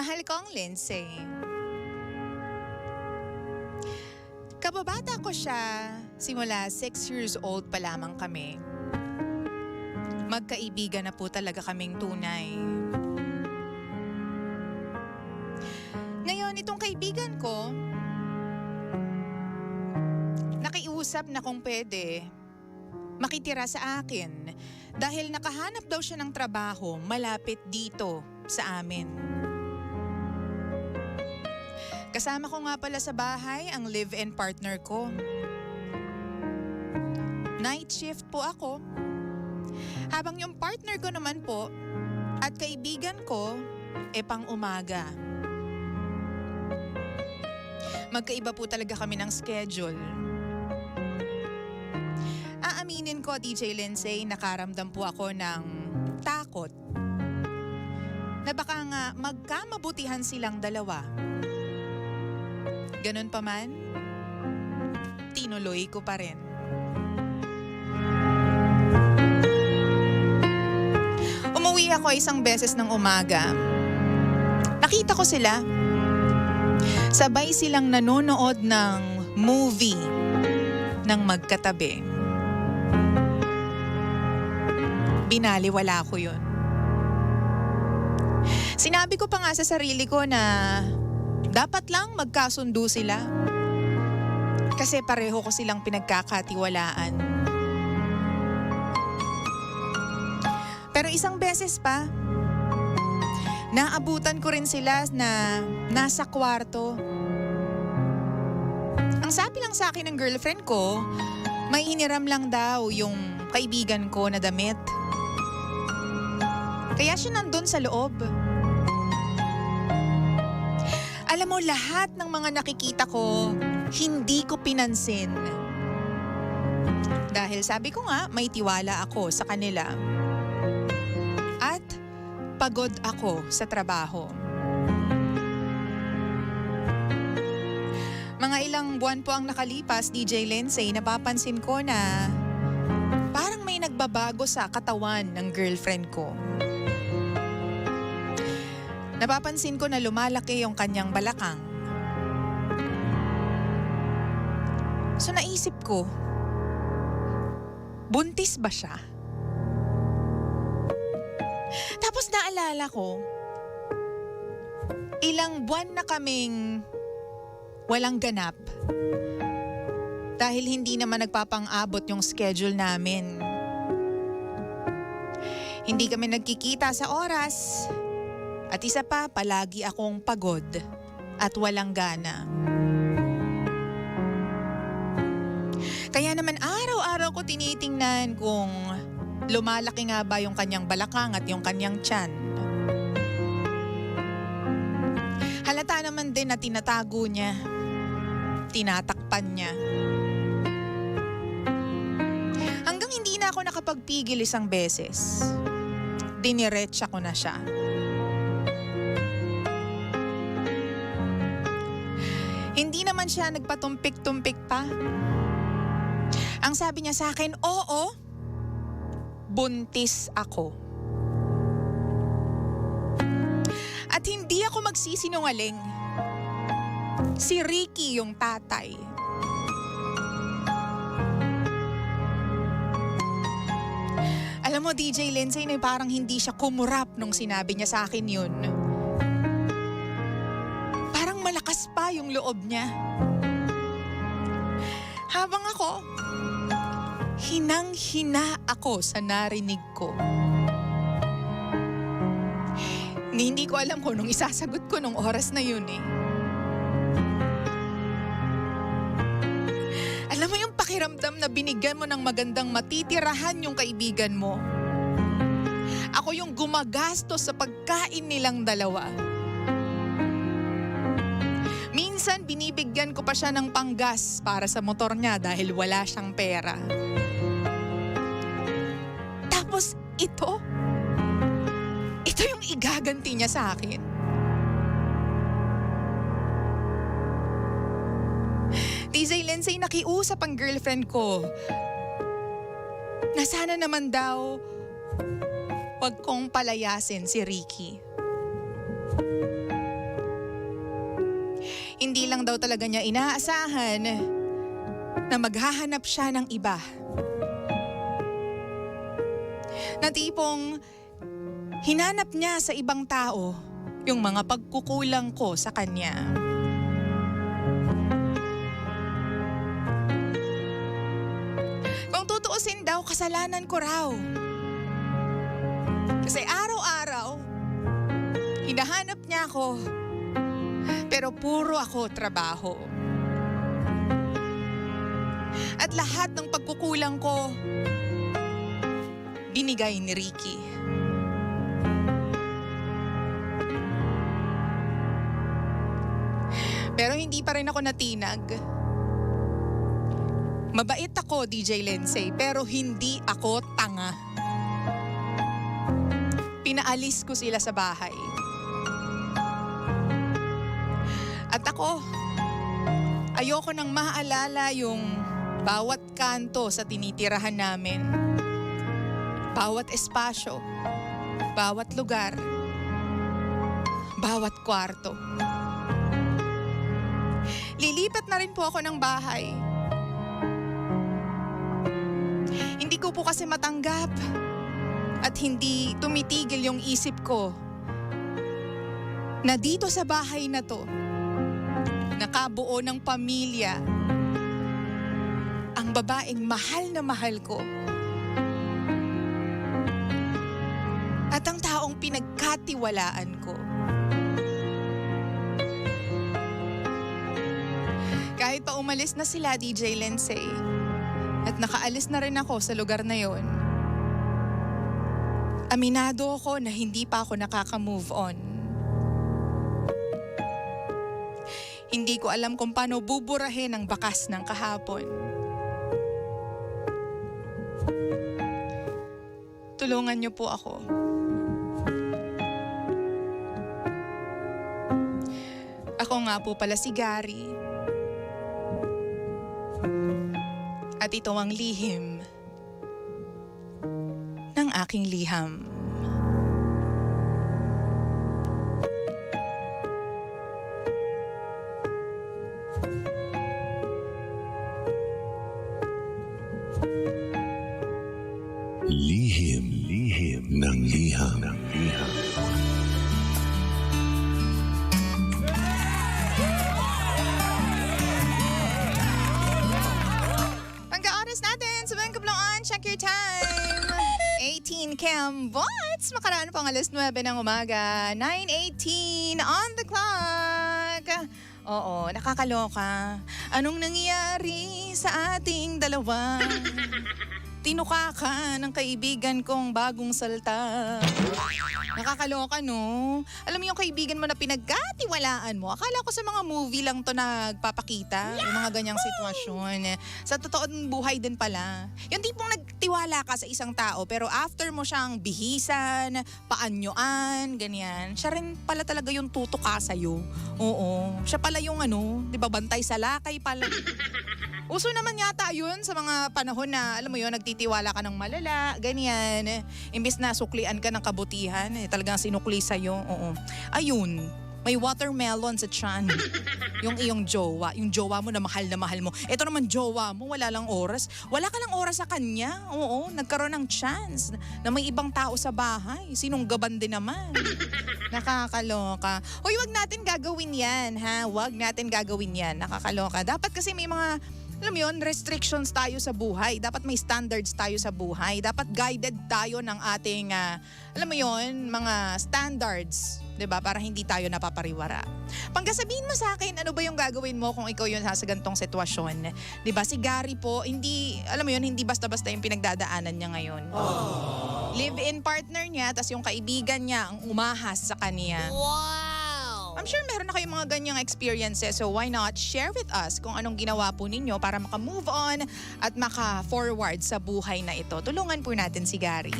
Mahal kong Lindsay. Kababata ko siya, simula 6 years old pa lamang kami. Magkaibigan na po talaga kaming tunay. Ngayon, itong kaibigan ko, nakiusap na kung pwede, makitira sa akin dahil nakahanap daw siya ng trabaho malapit dito sa amin. Kasama ko nga pala sa bahay ang live-in partner ko. Night shift po ako. Habang yung partner ko naman po at kaibigan ko, pang umaga. Magkaiba po talaga kami ng schedule. Aaminin ko, DJ Lindsay, nakaramdam po ako ng takot na baka nga magkamabutihan silang dalawa. Ganun pa man, tinuloy ko pa rin. Umuwi ako isang beses ng umaga. Nakita ko sila. Sabay silang nanonood ng movie ng magkatabi. Binaliwala ko yun. Sinabi ko pa nga sa sarili ko na dapat lang magkasundo sila. Kasi pareho ko silang pinagkakatiwalaan. Pero isang beses pa, naabutan ko rin sila na nasa kwarto. Ang sabi lang sa akin ng girlfriend ko, may hiniram lang daw yung kaibigan ko na damit. Kaya siya nandun sa loob. Alam mo, lahat ng mga nakikita ko, hindi ko pinansin. Dahil sabi ko nga, may tiwala ako sa kanila. At pagod ako sa trabaho. Mga ilang buwan po ang nakalipas, DJ Lindsay, napapansin ko na parang may nagbabago sa katawan ng girlfriend ko. Napapansin ko na lumalaki yung kanyang balakang. So naisip ko, buntis ba siya? Tapos naalala ko, ilang buwan na kaming walang ganap. Dahil hindi naman nagpapang-abot yung schedule namin. Hindi kami nagkikita sa oras. At isa pa, palagi akong pagod at walang gana. Kaya naman araw-araw ko tinitingnan kung lumalaki nga ba yung kanyang balakang at yung kanyang tiyan. Halata naman din na tinatago niya, tinatakpan niya. Hanggang hindi na ako nakapagpigil isang beses. Diniretsa ko na siya. Hindi naman siya nagpatumpik-tumpik pa. Ang sabi niya sa akin, oo, buntis ako. At hindi ako magsisinungaling. Si Ricky yung tatay. Alam mo, DJ Lindsay, na parang hindi siya kumurap nung sinabi niya sa akin yun. Malakas pa yung loob niya. Habang ako, hinang-hina ako sa narinig ko. Hindi ko alam kung nung isasagot ko nung oras na yun eh. Alam mo yung pakiramdam na binigyan mo ng magandang matitirahan yung kaibigan mo. Ako yung gumagastos sa pagkain nilang dalawa. Minsan, binibigyan ko pa siya ng panggas para sa motor niya dahil wala siyang pera. Tapos ito yung igaganti niya sa akin. DJ Lindsay, nakiusap ang girlfriend ko na sana naman daw wag kong palayasin si Ricky. Hindi lang daw talaga niya inaasahan na maghahanap siya ng iba. Na tipong hinanap niya sa ibang tao yung mga pagkukulang ko sa kanya. Kung tutuusin daw, kasalanan ko raw. Kasi araw-araw, hinahanap niya ako, pero puro ako trabaho. At lahat ng pagkukulang ko, binigay ni Ricky. Pero hindi pa rin ako natinag. Mabait ako, DJ Lindsay, pero hindi ako tanga. Pinaalis ko sila sa bahay. At ako, ayoko nang maalala yung bawat kanto sa tinitirahan namin. Bawat espasyo, bawat lugar, bawat kwarto. Lilipat na rin po ako ng bahay. Hindi ko po kasi matanggap at hindi tumitigil yung isip ko na dito sa bahay na to, nakabuo ng pamilya ang babaeng mahal na mahal ko. At ang taong pinagkatiwalaan ko. Kahit pa umalis na sila, DJ Lindsay, at nakaalis na rin ako sa lugar na yon, aminado ako na hindi pa ako nakaka-move on. Hindi ko alam kung paano buburahin ang bakas ng kahapon. Tulungan niyo po ako. Ako nga po pala si Gary. At ito ang lihim ng aking liham. Lihim ng liham. Pagka-oras natin sa Bangkabloan, check your time. 18 Cambots. Makaraan pang alas 9 ng umaga. 9:18 on the clock. Oo, nakakaloka. Anong nangyari sa ating dalawa? Tinuka ka ng kaibigan kong bagong salta. Nakakaloka, no? Alam mo yung kaibigan mo na pinagkatiwalaan mo, akala ko sa mga movie lang to nagpapakita, yung mga ganyang sitwasyon. Sa totoong buhay din pala. Yung tipong nagtiwala ka sa isang tao, pero after mo siyang bihisan, paanyuan, ganyan, siya rin pala talaga yung tutuka sa'yo. Oo. Siya pala yung di ba, bantay sa lakay pala. Uso naman yata yun sa mga panahon na, alam mo yun, nagtitiwala ka ng malala, ganyan. Imbis na suklian ka ng kabutihan, talagang sinukli sa'yo. Oo. Ayun, may watermelon sa tiyan. Yung iyong jowa, yung jowa mo na mahal mo. Ito naman jowa mo, wala lang oras. Wala ka lang oras sa kanya. Oo, nagkaroon ng chance na may ibang tao sa bahay. Sinunggaban din naman. Nakakaloka. Hoy, wag natin gagawin yan, ha? Wag natin gagawin yan. Nakakaloka. Dapat kasi may mga, alam mo yun, restrictions tayo sa buhay. Dapat may standards tayo sa buhay. Dapat guided tayo ng ating, alam mo yun, mga standards. 'Di ba? Para hindi tayo napapariwara. Pangkasabihin mo sa akin, ano ba yung gagawin mo kung ikaw yun sa gantong sitwasyon? 'Di ba? Si Gary po, hindi, alam mo yun, hindi basta-basta yung pinagdadaanan niya ngayon. Live-in partner niya, tas yung kaibigan niya ang umahas sa kanya. Wow! I'm sure meron na kayong mga ganyang experiences, so why not share with us kung anong ginawa po ninyo para maka-move on at maka-forward sa buhay na ito. Tulungan po natin si Gary.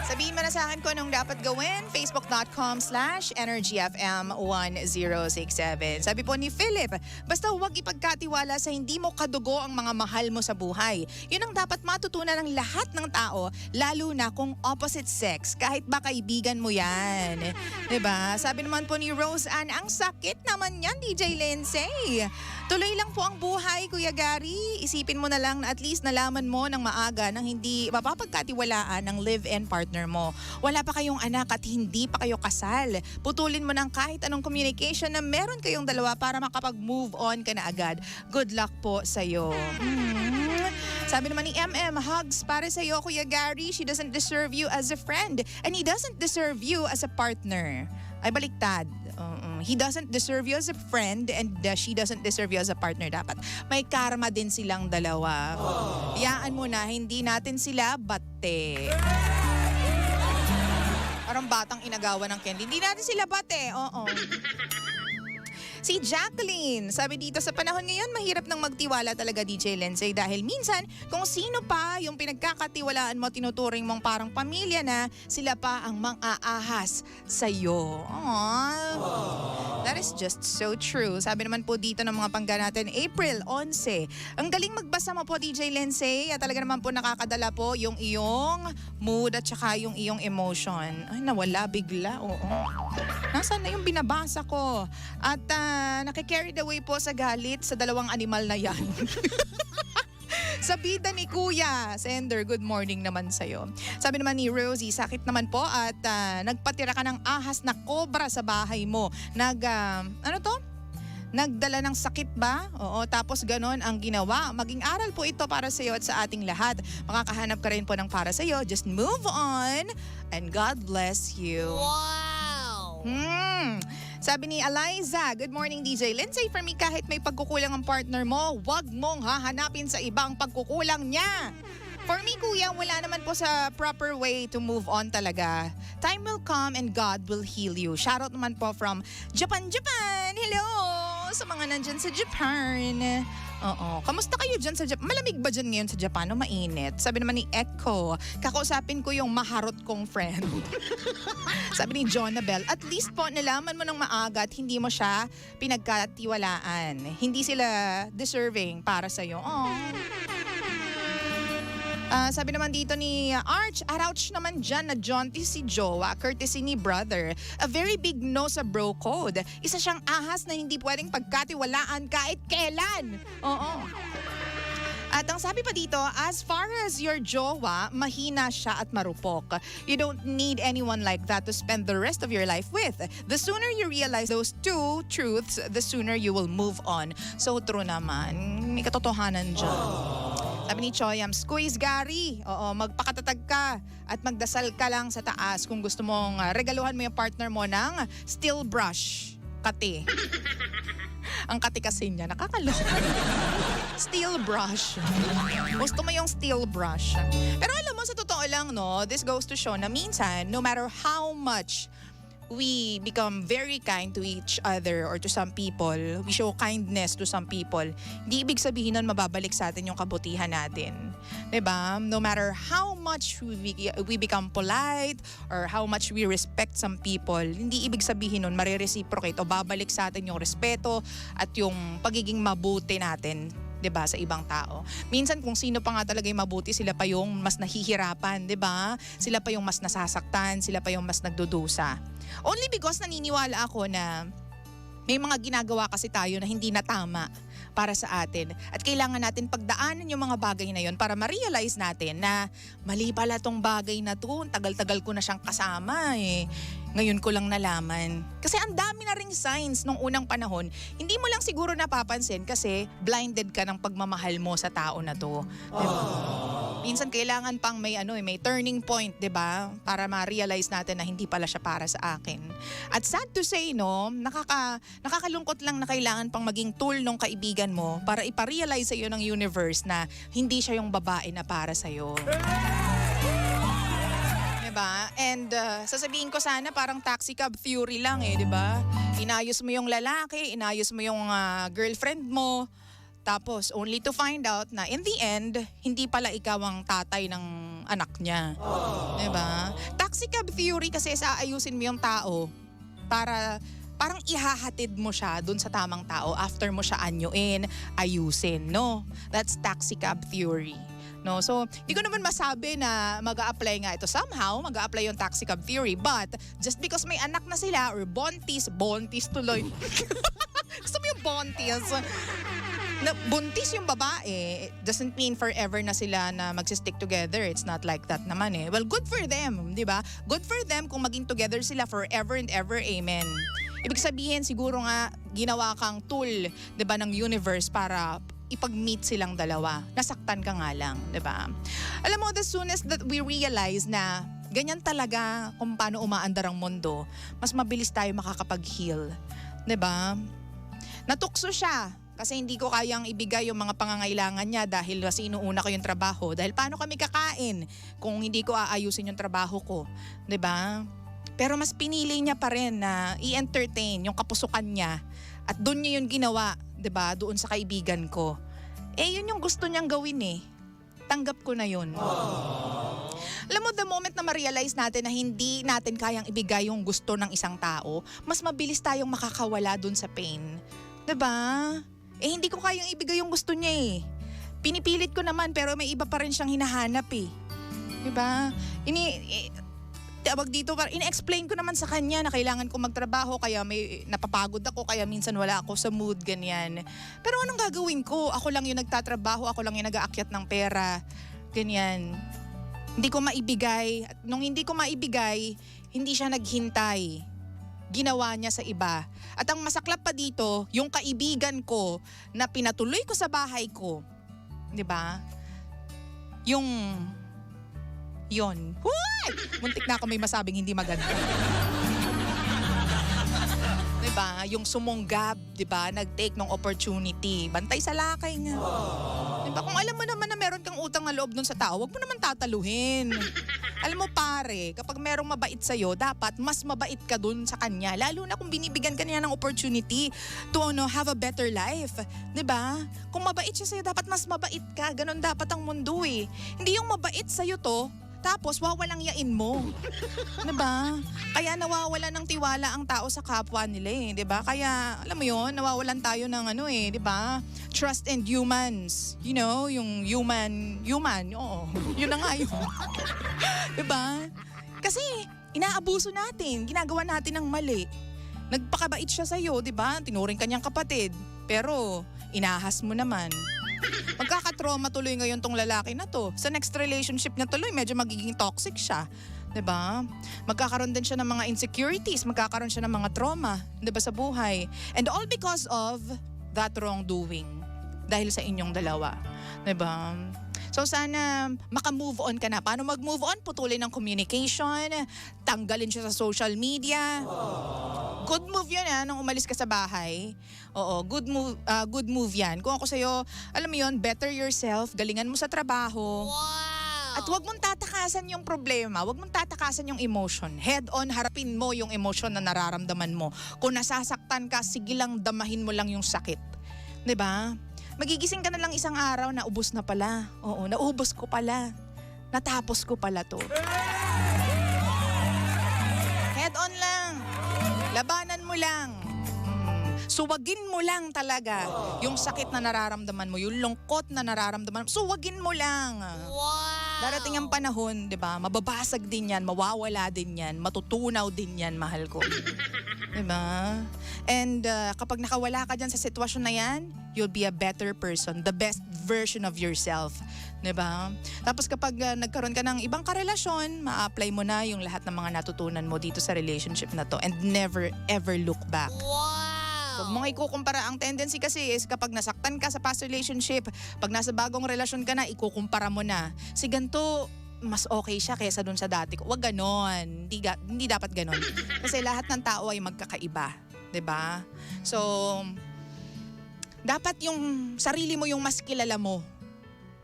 Sabihin mo naman na sa akin kung anong dapat gawin. Facebook.com/EnergyFM1067. Sabi po ni Philip, basta huwag ipagkatiwala sa hindi mo kadugo ang mga mahal mo sa buhay. Yun ang dapat matutunan ng lahat ng tao, lalo na kung opposite sex. Kahit ba kaibigan mo yan. Diba? Sabi naman po ni Rose Ann, ang sakit naman yan, DJ Lindsay. Tuloy lang po ang buhay, Kuya Gary. Isipin mo na lang na at least nalaman mo ng maaga nang hindi mapapagkatiwalaan ng live-in partner mo. Wala pa kayong anak at hindi pa kayo kasal. Putulin mo ng kahit anong communication na meron kayong dalawa para makapag-move on ka na agad. Good luck po sa'yo. Sabi naman ni MM, hugs para sa'yo, Kuya Gary. She doesn't deserve you as a friend and he doesn't deserve you as a partner. Ay, baliktad. He doesn't deserve you as a friend and she doesn't deserve you as a partner dapat. May karma din silang dalawa. Hayaan mo na, hindi natin sila bate. Parang batang inagawan ng candy. Hindi natin sila bate. Oo. Si Jacqueline, sabi dito sa panahon ngayon, mahirap nang magtiwala talaga DJ Lindsay dahil minsan kung sino pa yung pinagkakatiwalaan mo, tinuturing mong parang pamilya na, sila pa ang mang-aahas sa'yo. Aww. That is just so true. Sabi naman po dito ng mga pangga natin, April 11. Ang galing magbasa mo po DJ Lindsay. At talaga naman po nakakadala po yung iyong mood at saka yung iyong emotion. Ay, nawala bigla. Oo. Nasaan na yung binabasa ko? At nakicarried away po sa galit sa dalawang animal na yan. Sa bida ni Kuya Sender, good morning naman sa'yo. Sabi naman ni Rosie, sakit naman po at nagpatira ka ng ahas na cobra sa bahay mo. Nagdala ng sakit ba? Oo, tapos ganon ang ginawa. Maging aral po ito para sa iyo at sa ating lahat. Makakahanap ka rin po ng para sa iyo. Just move on and God bless you. Wow! Sabi ni Eliza, good morning DJ Lindsay. For me, kahit may pagkukulang ang partner mo, wag mong hahanapin sa ibang pagkukulang niya. For me, kuya, wala naman po sa proper way to move on talaga. Time will come and God will heal you. Shoutout naman po from Japan. Hello! Sa mga nandyan sa Japan. Oo. Kamusta kayo dyan sa Japan? Malamig ba dyan ngayon sa Japan o mainit? Sabi naman ni Echo, kakausapin ko yung maharot kong friend. Sabi ni Jonabel, at least po nalaman mo ng maaga at hindi mo siya pinagkatiwalaan. Hindi sila deserving para sa'yo. Sabi naman dito ni Arch, arouch naman dyan na jaunty si Jowa, courtesy ni brother. A very big no sa bro code. Isa siyang ahas na hindi pwedeng pagkatiwalaan kahit kailan. Oo. At ang sabi pa dito, as far as your jowa, mahina siya at marupok. You don't need anyone like that to spend the rest of your life with. The sooner you realize those two truths, the sooner you will move on. So true naman. May katotohanan dyan. Sabi ni Choyam, squeeze Gary. Oo, magpakatatag ka at magdasal ka lang sa taas kung gusto mong regaluhan mo yung partner mo ng steel brush. Kati. Ang kati kasi niya, nakakaloka. Steel brush. Gusto mo yung steel brush. Pero alam mo, sa totoo lang, no, this goes to show na minsan, no matter how much we become very kind to each other or to some people, we show kindness to some people, hindi ibig sabihin nun mababalik sa atin yung kabutihan natin. Diba? No matter how much we become polite or how much we respect some people, hindi ibig sabihin nun marireciprocate o babalik sa atin yung respeto at yung pagiging mabuti natin, 'di ba, sa ibang tao. Minsan kung sino pa nga talaga yung mabuti, sila pa yung mas nahihirapan, 'di ba? Sila pa yung mas nasasaktan, sila pa yung mas nagdudusa. Only because naniniwala ako na may mga ginagawa kasi tayo na hindi na tama para sa atin. At kailangan natin pagdaanan yung mga bagay na yun para ma-realize natin na mali pala tong bagay na to. Tagal-tagal ko na siyang kasama eh. Ngayon ko lang nalaman. Kasi ang dami na ring signs nung unang panahon. Hindi mo lang siguro napapansin kasi blinded ka ng pagmamahal mo sa tao na to. Diba? Minsan kailangan pang may turning point, 'di ba? Para ma-realize natin na hindi pala siya para sa akin. At sad to say, no, nakakalungkot lang na kailangan pang maging tool ng kaibigan mo para ipa-realize sa iyo ng universe na hindi siya yung babae na para sa iyo. Diba? And sasabihin ko sana parang taxi cab theory lang eh, 'di ba? Inayos mo yung lalaki, inayos mo yung girlfriend mo. Tapos, only to find out na in the end, hindi pala ikaw ang tatay ng anak niya. Diba? Taxi cab theory kasi sa ayusin mo yung tao para parang ihahatid mo siya dun sa tamang tao after mo siya anyuin, ayusin, no? That's taxi cab theory. No, so hindi ko naman masabi na mag-a-apply nga ito somehow, mag-a-apply yung taxi cab theory, but just because may anak na sila or bontis tuloy. Gusto mo yung bontis? Na buntis yung babae, it doesn't mean forever na sila na magsistick together. It's not like that naman eh. Well, good for them, di ba? Good for them kung maging together sila forever and ever, amen. Ibig sabihin, siguro nga, ginawa kang tool, di ba, ng universe para ipag-meet silang dalawa. Nasaktan ka nga lang, di ba? Alam mo, the soonest that we realize na ganyan talaga kung paano umaandar ang mundo, mas mabilis tayo makakapag-heal. Di ba? Natukso siya kasi hindi ko kayang ibigay yung mga pangangailangan niya dahil mas inuuna ko yung trabaho. Dahil paano kami kakain kung hindi ko aayusin yung trabaho ko? 'Di ba? Pero mas pinili niya pa rin na i-entertain yung kapusukan niya at doon niya yun ginawa, 'di ba? Doon sa kaibigan ko. Yun yung gusto niyang gawin eh. Tanggap ko na yun. Alam mo, the moment na ma-realize natin na hindi natin kayang ibigay yung gusto ng isang tao, mas mabilis tayong makakawala dun sa pain. 'Di ba? Hindi ko kayang ibigay yung gusto niya eh. Pinipilit ko naman pero may iba pa rin siyang hinahanap eh. 'Di ba? Tawag dito, ina-explain ko naman sa kanya na kailangan ko magtrabaho kaya may napapagod ako kaya minsan wala ako sa mood, ganyan. Pero anong gagawin ko? Ako lang yung nagtatrabaho, ako lang yung nag-aakyat ng pera, ganyan. Hindi ko maibigay. Nung hindi ko maibigay, hindi siya naghintay. Ginawa niya sa iba. At ang masaklap pa dito, yung kaibigan ko na pinatuloy ko sa bahay ko, 'di ba? Yon. Muntik na ako may masabing hindi maganda. 'Di ba? Yung sumunggab, 'di ba? Nag-take ng opportunity. Bantay sa lakay nga. 'Di ba? Kung alam mo naman na meron kang utang na loob dun sa tao, wag mo naman tataluhin. Alam mo pare, kapag merong mabait sa'yo, dapat mas mabait ka dun sa kanya. Lalo na kung binibigyan ka niya ng opportunity to have a better life. 'Di ba? Kung mabait siya sa'yo, dapat mas mabait ka. Ganon dapat ang mundo eh. Hindi yung mabait sa'yo to, tapos wawalang yain mo. 'Di ba? Kaya nawawala ng tiwala ang tao sa kapwa nila eh, 'di ba? Kaya alam mo 'yon, nawawalan tayo ng 'di ba? Trust in humans. You know, yung human, oo. Yun na nga yun. 'Di ba? Kasi inaabuso natin, ginagawa natin ng mali. Nagpakabait siya sa iyo, 'di ba? Tinuring kanyang kapatid, pero inahas mo naman. Magkakatrauma tuloy ngayon tong lalaki na to. Sa next relationship niya tuloy, medyo magiging toxic siya. 'Di ba? Magkakaroon din siya ng mga insecurities, magkakaroon siya ng mga trauma, 'di ba, sa buhay. And all because of that wrongdoing. Dahil sa inyong dalawa. 'Di ba? So sana maka-move on ka na. Paano mag-move on? Putulin ng communication, tanggalin siya sa social media. Good move yun nung umalis ka sa bahay. Oo, good move yan. Kung ako sa'yo, alam mo yun, better yourself, galingan mo sa trabaho. Wow! At huwag mong tatakasan yung problema, huwag mong tatakasan yung emotion. Head on, harapin mo yung emotion na nararamdaman mo. Kung nasasaktan ka, sige lang, damahin mo lang yung sakit. 'Di ba? Magigising ka na lang isang araw na ubos na pala. Oo, naubos ko pala. Natapos ko pala to. Head on lang. Labanan mo lang. Suwagin mo lang talaga yung sakit na nararamdaman mo, yung lungkot na nararamdaman mo. Suwagin mo lang. Wow! Darating ang panahon, 'di ba? Mababasag din 'yan, mawawala din 'yan, matutunaw din 'yan, mahal ko. 'Di ba? And kapag nakawala ka diyan sa sitwasyon na 'yan, you'll be a better person, the best version of yourself. 'Di ba? Tapos kapag nagkaroon ka ng ibang karelasyon, ma-apply mo na yung lahat ng mga natutunan mo dito sa relationship na to and never ever look back. Wow! Huwag mong ikukumpara. Ang tendency kasi is kapag nasaktan ka sa past relationship, pag nasa bagong relasyon ka na, ikukumpara mo na. Si ganito, mas okay siya kaysa dun sa dati ko. Huwag ganon. Hindi dapat ganon. Kasi lahat ng tao ay magkakaiba. 'Di ba? So, dapat yung sarili mo yung mas kilala mo.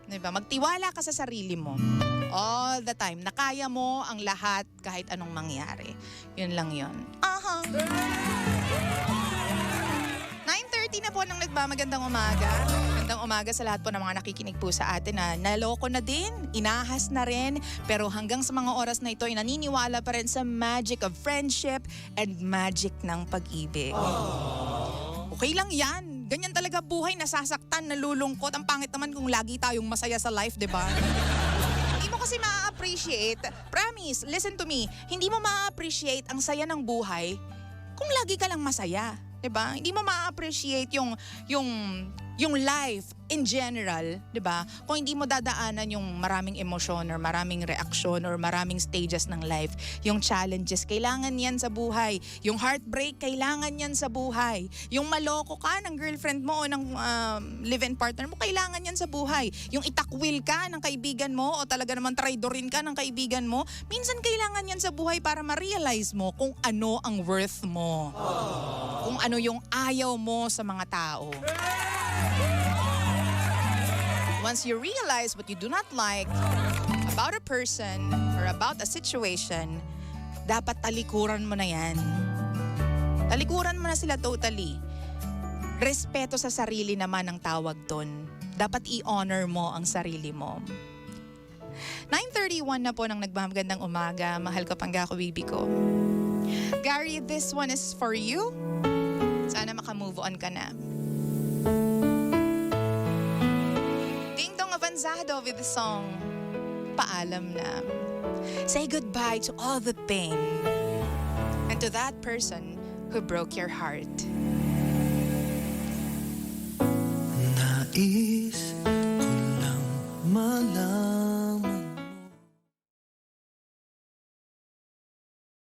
'Di ba? Magtiwala ka sa sarili mo. All the time. Na kaya mo ang lahat kahit anong mangyari. Yun lang yun. 9:30 na po ng nagmamagandang umaga. Magandang umaga sa lahat po ng mga nakikinig po sa atin na naloko na din, inahas na rin, pero hanggang sa mga oras na ito ay naniniwala pa rin sa magic of friendship and magic ng pag-ibig. Okay lang yan. Ganyan talaga buhay, nasasaktan, nalulungkot. Ang pangit naman kung lagi tayong masaya sa life, di ba? Hindi mo kasi ma-appreciate, promise, listen to me, hindi mo ma-appreciate ang saya ng buhay kung lagi ka lang masaya. 'Di ba? Hindi mo ma-appreciate yung life in general, 'di ba? Kung hindi mo dadaanan yung maraming emosyon or maraming reaksyon or maraming stages ng life, yung challenges, kailangan 'yan sa buhay. Yung heartbreak, kailangan 'yan sa buhay. Yung maloko ka ng girlfriend mo o ng live-in partner mo, kailangan 'yan sa buhay. Yung itakwil ka ng kaibigan mo o talaga naman traidorin ka ng kaibigan mo, minsan kailangan 'yan sa buhay para ma-realize mo kung ano ang worth mo. Kung ano yung ayaw mo sa mga tao. Once you realize what you do not like about a person or about a situation, dapat talikuran mo na yan. Talikuran mo na sila totally. Respeto sa sarili naman ang tawag doon. Dapat i-honor mo ang sarili mo. 9:31 na po nang nagmamagandang umaga. Mahal ko pang Bibi ko. Gary, this one is for you. Sana makamove on ka na. Ding Dong Avanzado with the song Paalam Na. Say goodbye to all the pain and to that person who broke your heart. Nais